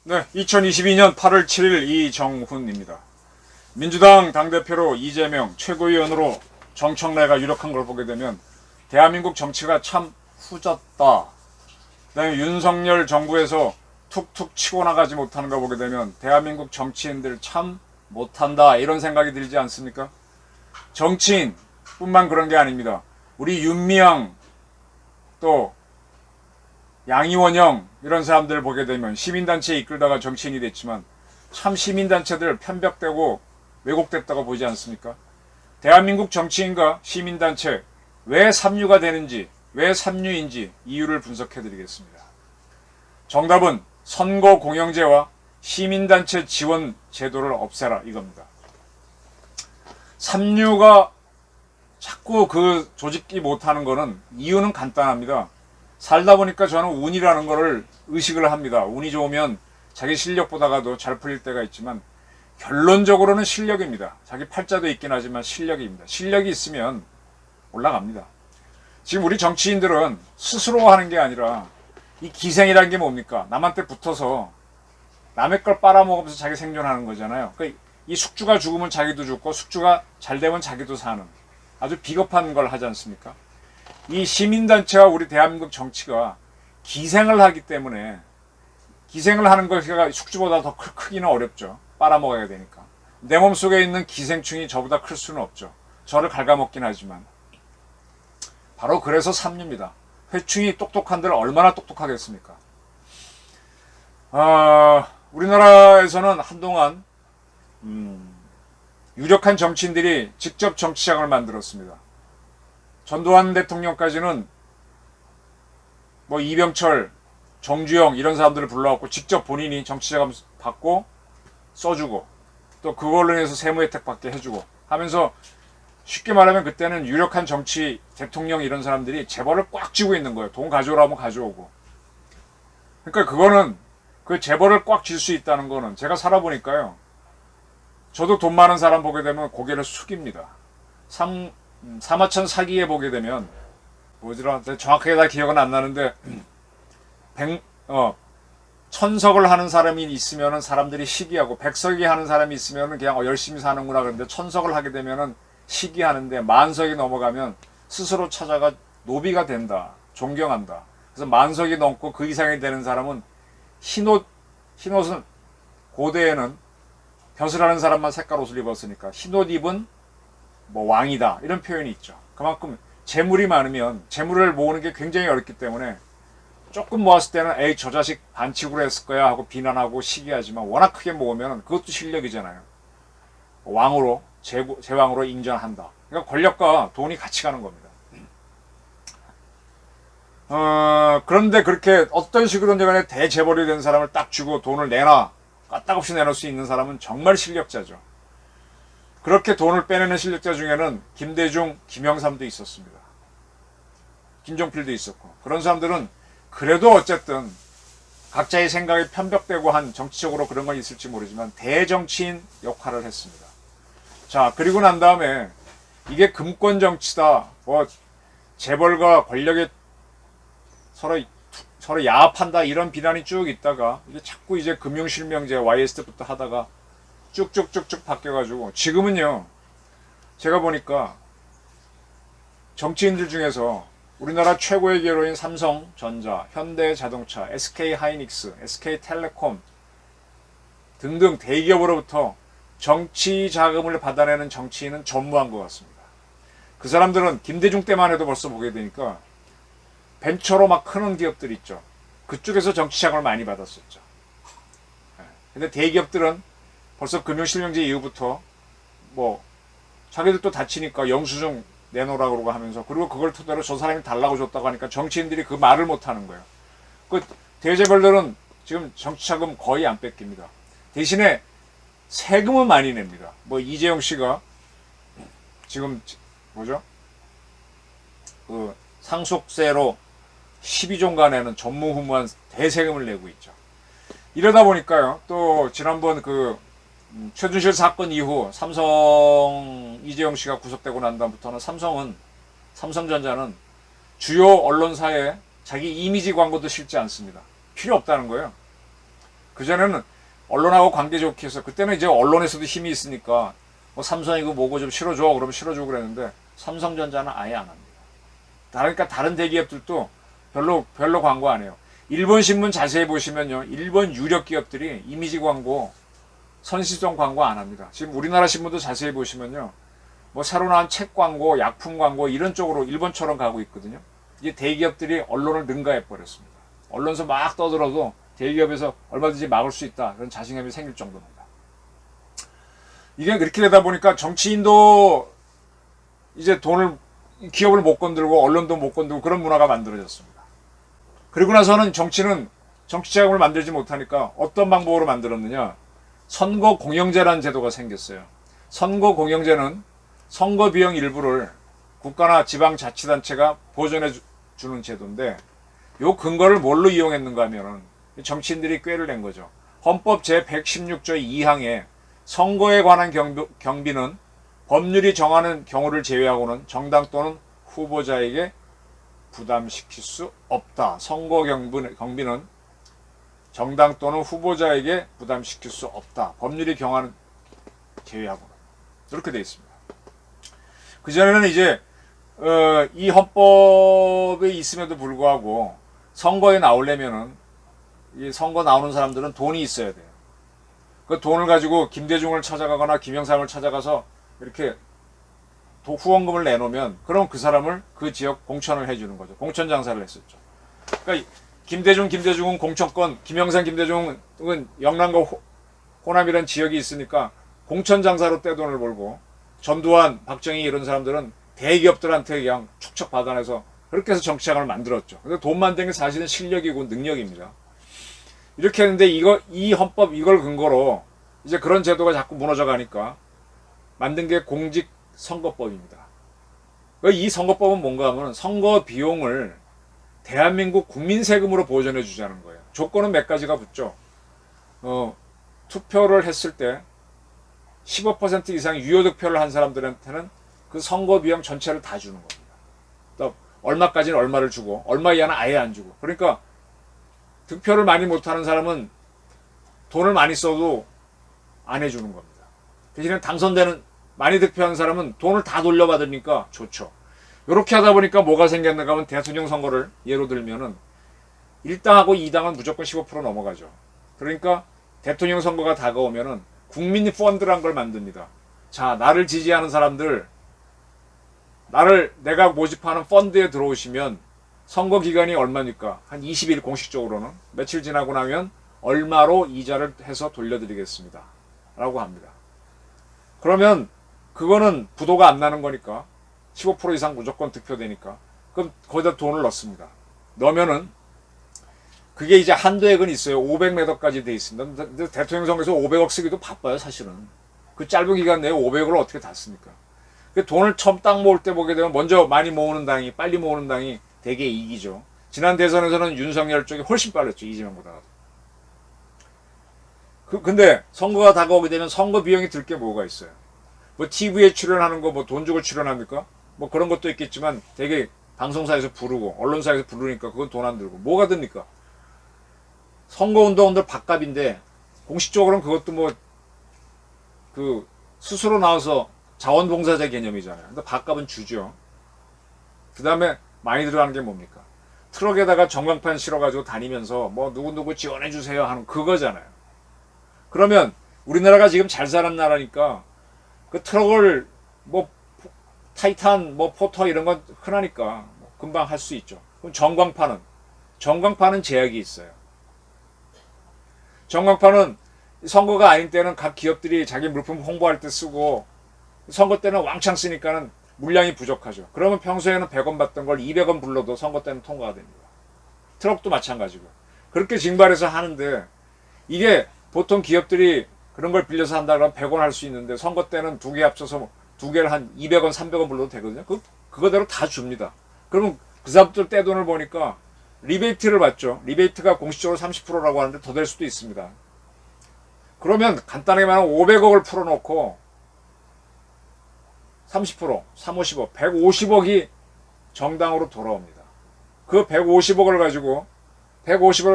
네, 2022년 8월 7일 이정훈입니다. 민주당 당대표로 이재명, 최고위원으로 정청래가 유력한 걸 보게 되면 대한민국 정치가 참 후졌다. 그다음에 윤석열 정부에서 툭툭 치고 나가지 못하는 거 보게 되면 대한민국 정치인들 참 못한다, 이런 생각이 들지 않습니까? 정치인 뿐만 그런 게 아닙니다. 우리 윤미향, 또 양이원영 이런 사람들을 보게 되면 시민단체 이끌다가 정치인이 됐지만 참 시민단체들 편벽되고 왜곡됐다고 보지 않습니까? 대한민국 정치인과 시민단체 왜 삼류가 되는지, 왜 삼류인지 이유를 분석해 드리겠습니다. 정답은 선거 공영제와 시민단체 지원 제도를 없애라, 이겁니다. 삼류가 자꾸 그 조직이 못하는 거는 이유는 간단합니다. 살다 보니까 저는 운이라는 거를 의식을 합니다. 운이 좋으면 자기 실력보다가도 잘 풀릴 때가 있지만 결론적으로는 실력입니다. 자기 팔자도 있긴 하지만 실력입니다. 실력이 있으면 올라갑니다. 지금 우리 정치인들은 스스로 하는 게 아니라 이 기생이라는 게 뭡니까? 남한테 붙어서 남의 걸 빨아먹으면서 자기 생존하는 거잖아요. 그러니까 이 숙주가 죽으면 자기도 죽고 숙주가 잘 되면 자기도 사는 아주 비겁한 걸 하지 않습니까? 이 시민단체와 우리 대한민국 정치가 기생을 하기 때문에, 기생을 하는 것이 숙주보다 더 크기는 어렵죠. 빨아먹어야 되니까. 내 몸속에 있는 기생충이 저보다 클 수는 없죠. 저를 갉아먹긴 하지만. 바로 그래서 삼류입니다. 회충이 똑똑한들 얼마나 똑똑하겠습니까? 우리나라에서는 한동안 유력한 정치인들이 직접 정치장을 만들었습니다. 전두환 대통령까지는 뭐 이병철, 정주영 이런 사람들을 불러갖고 직접 본인이 정치자금 받고 써주고 또 그걸로 인해서 세무 혜택 받게 해주고 하면서, 쉽게 말하면 그때는 유력한 정치, 대통령 이런 사람들이 재벌을 꽉 쥐고 있는 거예요. 돈 가져오라 하면 가져오고. 그러니까 그거는, 그 재벌을 꽉 쥘 수 있다는 거는 제가 살아보니까요. 저도 돈 많은 사람 보게 되면 고개를 숙입니다. 사마천 사기에 보게 되면 뭐더라, 정확하게 다 기억은 안 나는데 1000석을 하는 사람이 있으면은 사람들이 시기하고 100석이 하는 사람이 있으면은 그냥 열심히 사는구나 그러는데 1000석을 하게 되면은 시기하는데 10,000석이 넘어가면 스스로 찾아가 노비가 된다, 존경한다. 그래서 10,000석이 넘고 그 이상이 되는 사람은 흰옷은 고대에는 벼슬 하는 사람만 색깔 옷을 입었으니까 흰옷 입은 뭐 왕이다, 이런 표현이 있죠. 그만큼 재물이 많으면 재물을 모으는 게 굉장히 어렵기 때문에 조금 모았을 때는 에이 저 자식 반칙으로 했을 거야 하고 비난하고 시기하지만 워낙 크게 모으면 그것도 실력이잖아요. 왕으로 제왕으로 인정한다. 그러니까 권력과 돈이 같이 가는 겁니다. 그런데 그렇게 어떤 식으로든 간에 대재벌이 된 사람을 딱 주고 돈을 내놔, 까딱없이 내놓을 수 있는 사람은 정말 실력자죠. 그렇게 돈을 빼내는 실력자 중에는 김대중, 김영삼도 있었습니다. 김종필도 있었고, 그런 사람들은 그래도 어쨌든 각자의 생각이 편벽되고 한 정치적으로 그런 건 있을지 모르지만 대정치인 역할을 했습니다. 자, 그리고 난 다음에 이게 금권 정치다, 뭐 재벌과 권력에 서로 야합한다, 이런 비난이 쭉 있다가 이게 자꾸 이제 금융실명제 YS 때부터 하다가 쭉쭉쭉쭉 바뀌어가지고 지금은요, 제가 보니까 정치인들 중에서 우리나라 최고의 기업인 삼성전자, 현대자동차, SK하이닉스, SK텔레콤 등등 대기업으로부터 정치 자금을 받아내는 정치인은 전무한 것 같습니다. 그 사람들은 김대중 때만 해도 벌써 보게 되니까 벤처로 막 크는 기업들 있죠. 그쪽에서 정치 자금을 많이 받았었죠. 근데 대기업들은 벌써 금융실명제 이후부터 뭐 자기들도 다치니까 영수증 내놓으라 그러고 하면서, 그리고 그걸 토대로 저 사람이 달라고 줬다고 하니까 정치인들이 그 말을 못 하는 거예요. 그 대재벌들은 지금 정치자금 거의 안 뺏깁니다. 대신에 세금은 많이 냅니다. 뭐 이재용 씨가 지금 뭐죠? 그 상속세로 12종간에는 전무후무한 대세금을 내고 있죠. 이러다 보니까요, 또 지난번 그 최순실 사건 이후 삼성 이재용 씨가 구속되고 난 다음부터는 삼성전자는 주요 언론사에 자기 이미지 광고도 실지 않습니다. 필요 없다는 거예요. 그전에는 언론하고 관계 좋게 해서 그때는 이제 언론에서도 힘이 있으니까 뭐 삼성이고 뭐고 좀 실어줘 그러면 실어주고 그랬는데 삼성전자는 아예 안 합니다. 그러니까 다른 대기업들도 별로 광고 안 해요. 일본 신문 자세히 보시면요. 일본 유력 기업들이 이미지 광고, 선시성 광고 안 합니다. 지금 우리나라 신문도 자세히 보시면요. 뭐 새로 나온 책 광고, 약품 광고 이런 쪽으로 일본처럼 가고 있거든요. 이게 대기업들이 언론을 능가해 버렸습니다. 언론에서 막 떠들어도 대기업에서 얼마든지 막을 수 있다. 그런 자신감이 생길 정도입니다. 이게 그렇게 되다 보니까 정치인도 이제 기업을 못 건들고 언론도 못 건들고 그런 문화가 만들어졌습니다. 그리고 나서는 정치는 정치 자금을 만들지 못하니까 어떤 방법으로 만들었느냐. 선거 공영제라는 제도가 생겼어요. 선거 공영제는 선거 비용 일부를 국가나 지방자치단체가 보전해 주는 제도인데 요 근거를 뭘로 이용했는가 하면은 정치인들이 꾀를 낸 거죠. 헌법 제116조 2항에 선거에 관한 경비는 법률이 정하는 경우를 제외하고는 정당 또는 후보자에게 부담시킬 수 없다. 선거 경비는 정당 또는 후보자에게 부담시킬 수 없다. 법률이 경하는 제외하고는. 이렇게 되어 있습니다. 그전에는 이제 이 헌법에 있음에도 불구하고 선거에 나오려면은 이 선거 나오는 사람들은 돈이 있어야 돼요. 그 돈을 가지고 김대중을 찾아가거나 김영삼을 찾아가서 이렇게 후원금을 내놓으면 그럼 그 사람을 그 지역 공천을 해주는 거죠. 공천 장사를 했었죠. 그러니까 김대중은 공천권, 김영삼, 김대중은 영남과 호남이라는 지역이 있으니까 공천 장사로 떼돈을 벌고 전두환, 박정희 이런 사람들은 대기업들한테 그냥 축척 받아내서 그렇게 해서 정치장을 만들었죠. 근데 돈 만드는 게 사실은 실력이고 능력입니다. 이렇게 했는데 이 헌법 이걸 근거로 이제 그런 제도가 자꾸 무너져 가니까 만든 게 공직선거법입니다. 이 선거법은 뭔가 하면 선거 비용을 대한민국 국민 세금으로 보전해 주자는 거예요. 조건은 몇 가지가 붙죠. 투표를 했을 때 15% 이상 유효득표를 한 사람들한테는 그 선거 비용 전체를 다 주는 겁니다. 또 얼마까지는 얼마를 주고 얼마 이하는 아예 안 주고. 그러니까 득표를 많이 못하는 사람은 돈을 많이 써도 안 해주는 겁니다. 대신에 당선되는 많이 득표한 사람은 돈을 다 돌려받으니까 좋죠. 이렇게 하다 보니까 뭐가 생겼는가 하면 대통령 선거를 예로 들면은 1당하고 2당은 무조건 15% 넘어가죠. 그러니까 대통령 선거가 다가오면은 국민 펀드란 걸 만듭니다. 자, 나를 지지하는 사람들, 내가 모집하는 펀드에 들어오시면 선거 기간이 얼마니까? 한 20일 공식적으로는. 며칠 지나고 나면 얼마로 이자를 해서 돌려드리겠습니다. 라고 합니다. 그러면 그거는 부도가 안 나는 거니까 15% 이상 무조건 득표되니까 그럼 거기다 돈을 넣습니다. 넣으면은 그게 이제 한도액은 있어요. 500몇 억까지 돼 있습니다. 근데 대통령 선거에서 500억 쓰기도 바빠요, 사실은. 그 짧은 기간 내에 500억을 어떻게 다 씁니까? 그 돈을 처음 딱 모을 때 보게 되면 먼저 많이 모으는 당이, 빨리 모으는 당이 대개 이기죠. 지난 대선에서는 윤석열 쪽이 훨씬 빨랐죠, 이재명보다. 근데 선거가 다가오게 되면 선거 비용이 들 게 뭐가 있어요? 뭐 TV에 출연하는 거 뭐 돈 주고 출연합니까? 뭐 그런 것도 있겠지만 되게 방송사에서 부르고 언론사에서 부르니까 그건 돈 안 들고 뭐가 듭니까? 선거운동원들 밥값인데 공식적으로는 그것도 뭐 그 스스로 나와서 자원봉사자 개념이잖아요. 근데 밥값은 주죠. 그 다음에 많이 들어가는 게 뭡니까? 트럭에다가 전광판 실어가지고 다니면서 뭐 누구누구 지원해주세요 하는 그거잖아요. 그러면 우리나라가 지금 잘 사는 나라니까 그 트럭을 뭐 타이탄 뭐 포터 이런 건 흔하니까 금방 할 수 있죠. 그럼 전광판은 제약이 있어요. 전광판은 선거가 아닌 때는 각 기업들이 자기 물품 홍보할 때 쓰고 선거 때는 왕창 쓰니까는 물량이 부족하죠. 그러면 평소에는 100원 받던 걸 200원 불러도 선거 때는 통과가 됩니다. 트럭도 마찬가지고. 그렇게 징발해서 하는데 이게 보통 기업들이 그런 걸 빌려서 한다 그러면 100원 할 수 있는데 선거 때는 두 개 합쳐서 두 개를 한 200원, 300원 불러도 되거든요. 그거대로 다 줍니다. 그러면 그 사람들 떼돈을 보니까 리베이트를 받죠. 리베이트가 공식적으로 30%라고 하는데 더 될 수도 있습니다. 그러면 간단하게 말하면 500억을 풀어놓고 30%, 350억, 150억이 정당으로 돌아옵니다. 그 150억을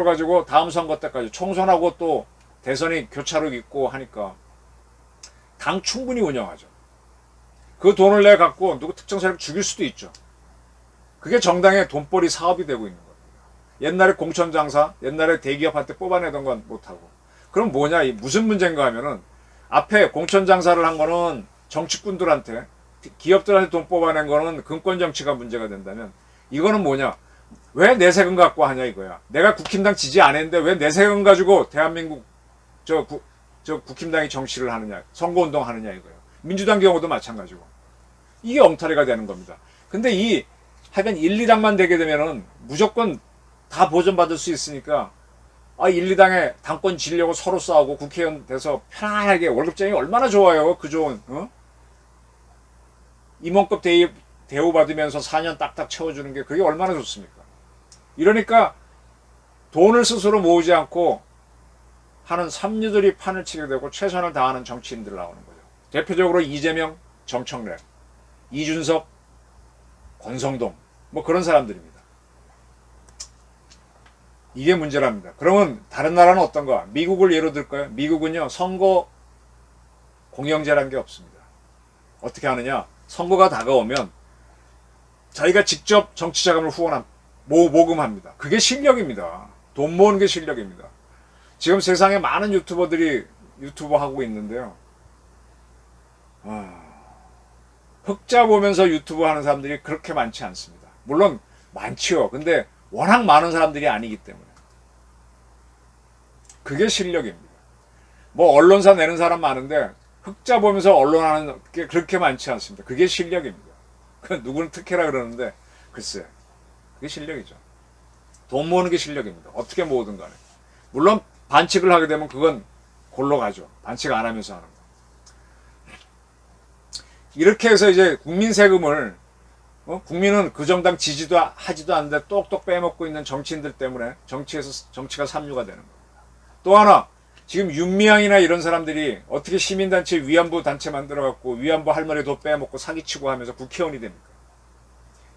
가지고 다음 선거 때까지 총선하고 또 대선이 교차로 있고 하니까 당 충분히 운영하죠. 그 돈을 내 갖고 누구 특정 세력 죽일 수도 있죠. 그게 정당의 돈벌이 사업이 되고 있는 겁니다. 옛날에 공천장사, 옛날에 대기업한테 뽑아내던 건 못하고. 그럼 뭐냐, 무슨 문제인가 하면은 앞에 공천장사를 한 거는 정치꾼들한테, 기업들한테 돈 뽑아낸 거는 금권정치가 문제가 된다면 이거는 뭐냐, 왜 내 세금 갖고 하냐 이거야. 내가 국힘당 지지 안 했는데 왜 내 세금 가지고 대한민국 저 국힘당이 정치를 하느냐, 선거운동 하느냐 이거예요. 민주당 경우도 마찬가지고. 이게 엉터리가 되는 겁니다. 근데 하여간 1, 2당만 되게 되면은 무조건 다 보전받을 수 있으니까 1, 2당에 당권 지려고 서로 싸우고 국회의원 돼서 편안하게 월급쟁이 얼마나 좋아요. 그 좋은 임원급 대우 받으면서 4년 딱딱 채워주는 게 그게 얼마나 좋습니까? 이러니까 돈을 스스로 모으지 않고 하는 삼류들이 판을 치게 되고 최선을 다하는 정치인들 나오는 거죠. 대표적으로 이재명, 정청래, 이준석, 권성동 뭐 그런 사람들입니다. 이게 문제랍니다. 그러면 다른 나라는 어떤가? 미국을 예로 들까요? 미국은요 선거 공영제라는 게 없습니다. 어떻게 하느냐? 선거가 다가오면 자기가 직접 정치자금을 모금합니다. 그게 실력입니다. 돈 모으는 게 실력입니다. 지금 세상에 많은 유튜버들이 유튜버 하고 있는데요. 흑자 보면서 유튜브 하는 사람들이 그렇게 많지 않습니다. 물론 많지요. 근데 워낙 많은 사람들이 아니기 때문에. 그게 실력입니다. 뭐 언론사 내는 사람 많은데 흑자 보면서 언론하는 게 그렇게 많지 않습니다. 그게 실력입니다. 그 누구는 특혜라 그러는데 글쎄 그게 실력이죠. 돈 모으는 게 실력입니다. 어떻게 모으든 간에. 물론 반칙을 하게 되면 그건 골로 가죠. 반칙 안 하면서 하는 거. 이렇게 해서 이제 국민 세금을 국민은 그 정당 지지도 하지도 않는데 똑똑 빼먹고 있는 정치인들 때문에 정치가 삼류가 되는 겁니다. 또 하나 지금 윤미향이나 이런 사람들이 어떻게 시민단체 위안부 단체 만들어갖고 위안부 할머니 돈 빼먹고 사기치고 하면서 국회의원이 됩니까?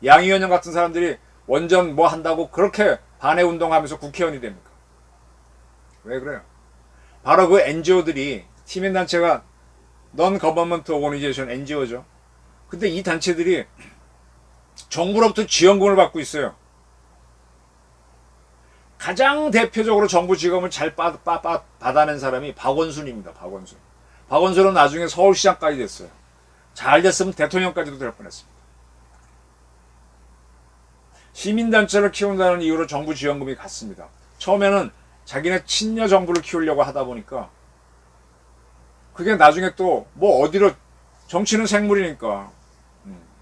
양이원영 같은 사람들이 원전 뭐 한다고 그렇게 반대 운동하면서 국회의원이 됩니까? 왜 그래요? 바로 그 NGO들이 시민단체가 Non-Government Organization NGO죠. 근데 이 단체들이 정부로부터 지원금을 받고 있어요. 가장 대표적으로 정부 지원금을 잘 받아낸 사람이 박원순입니다. 박원순은 나중에 서울시장까지 됐어요. 잘 됐으면 대통령까지도 될 뻔했습니다. 시민단체를 키운다는 이유로 정부 지원금이 갔습니다. 처음에는 자기네 친여 정부를 키우려고 하다 보니까 그게 나중에 또 뭐 어디로 정치는 생물이니까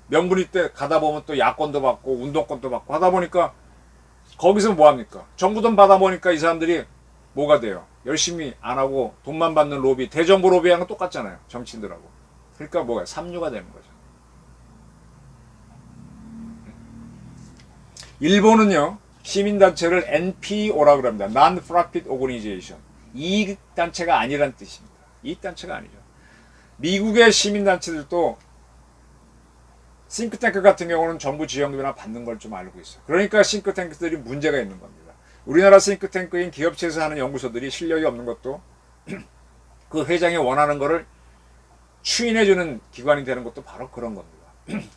명분이 때 가다 보면 또 야권도 받고 운동권도 받고 하다 보니까 거기서 뭐 합니까? 정부 돈 받아 보니까 이 사람들이 뭐가 돼요? 열심히 안 하고 돈만 받는 로비, 대정부 로비하는 건 똑같잖아요. 정치인들하고. 그러니까 뭐가 삼류가 되는 거죠. 일본은요. 시민단체를 NPO라고 합니다. Non-Profit Organization. 이익단체가 아니란 뜻입니다. 이익단체가 아니죠. 미국의 시민단체들도 싱크탱크 같은 경우는 정부 지원금이나 받는 걸 좀 알고 있어요. 그러니까 싱크탱크들이 문제가 있는 겁니다. 우리나라 싱크탱크인 기업체에서 하는 연구소들이 실력이 없는 것도 그 회장이 원하는 거를 추인해주는 기관이 되는 것도 바로 그런 겁니다.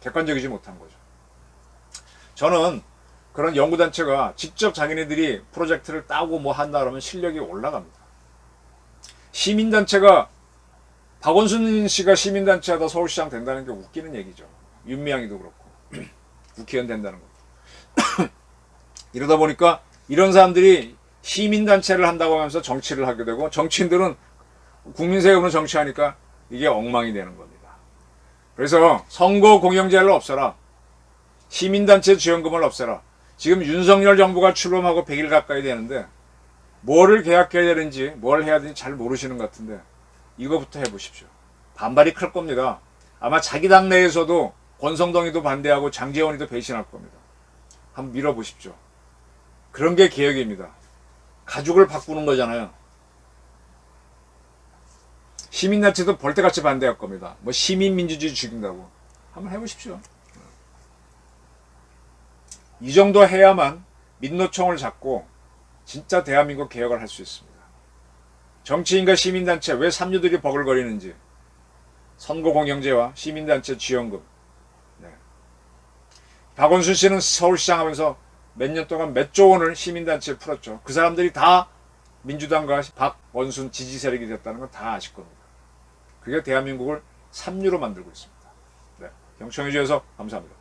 객관적이지 못한 거죠. 저는 그런 연구단체가 직접 자기네들이 프로젝트를 따고 뭐 한다 그러면 실력이 올라갑니다. 시민단체가 박원순 씨가 시민단체 하다 서울시장 된다는 게 웃기는 얘기죠. 윤미향이도 그렇고 국회의원 된다는 거. 이러다 보니까 이런 사람들이 시민단체를 한다고 하면서 정치를 하게 되고 정치인들은 국민 세금으로 정치하니까 이게 엉망이 되는 겁니다. 그래서 선거 공영제를 없애라. 시민단체 지원금을 없애라. 지금 윤석열 정부가 출범하고 100일 가까이 되는데 뭐를 계약해야 되는지 뭘 해야 되는지 잘 모르시는 것 같은데 이거부터 해보십시오. 반발이 클 겁니다. 아마 자기 당 내에서도 권성동이도 반대하고 장제원이도 배신할 겁니다. 한번 밀어보십시오. 그런 게 개혁입니다. 가죽을 바꾸는 거잖아요. 시민단체도 벌떼같이 반대할 겁니다. 뭐 시민민주주의 죽인다고. 한번 해보십시오. 이 정도 해야만 민노총을 잡고 진짜 대한민국 개혁을 할 수 있습니다. 정치인과 시민단체 왜 삼류들이 버글거리는지, 선거공영제와 시민단체 지원금. 네. 박원순 씨는 서울시장 하면서 몇 년 동안 몇 조 원을 시민단체에 풀었죠. 그 사람들이 다 민주당과 박원순 지지 세력이 됐다는 건 다 아실 겁니다. 그게 대한민국을 삼류로 만들고 있습니다. 네. 경청해 주셔서 감사합니다.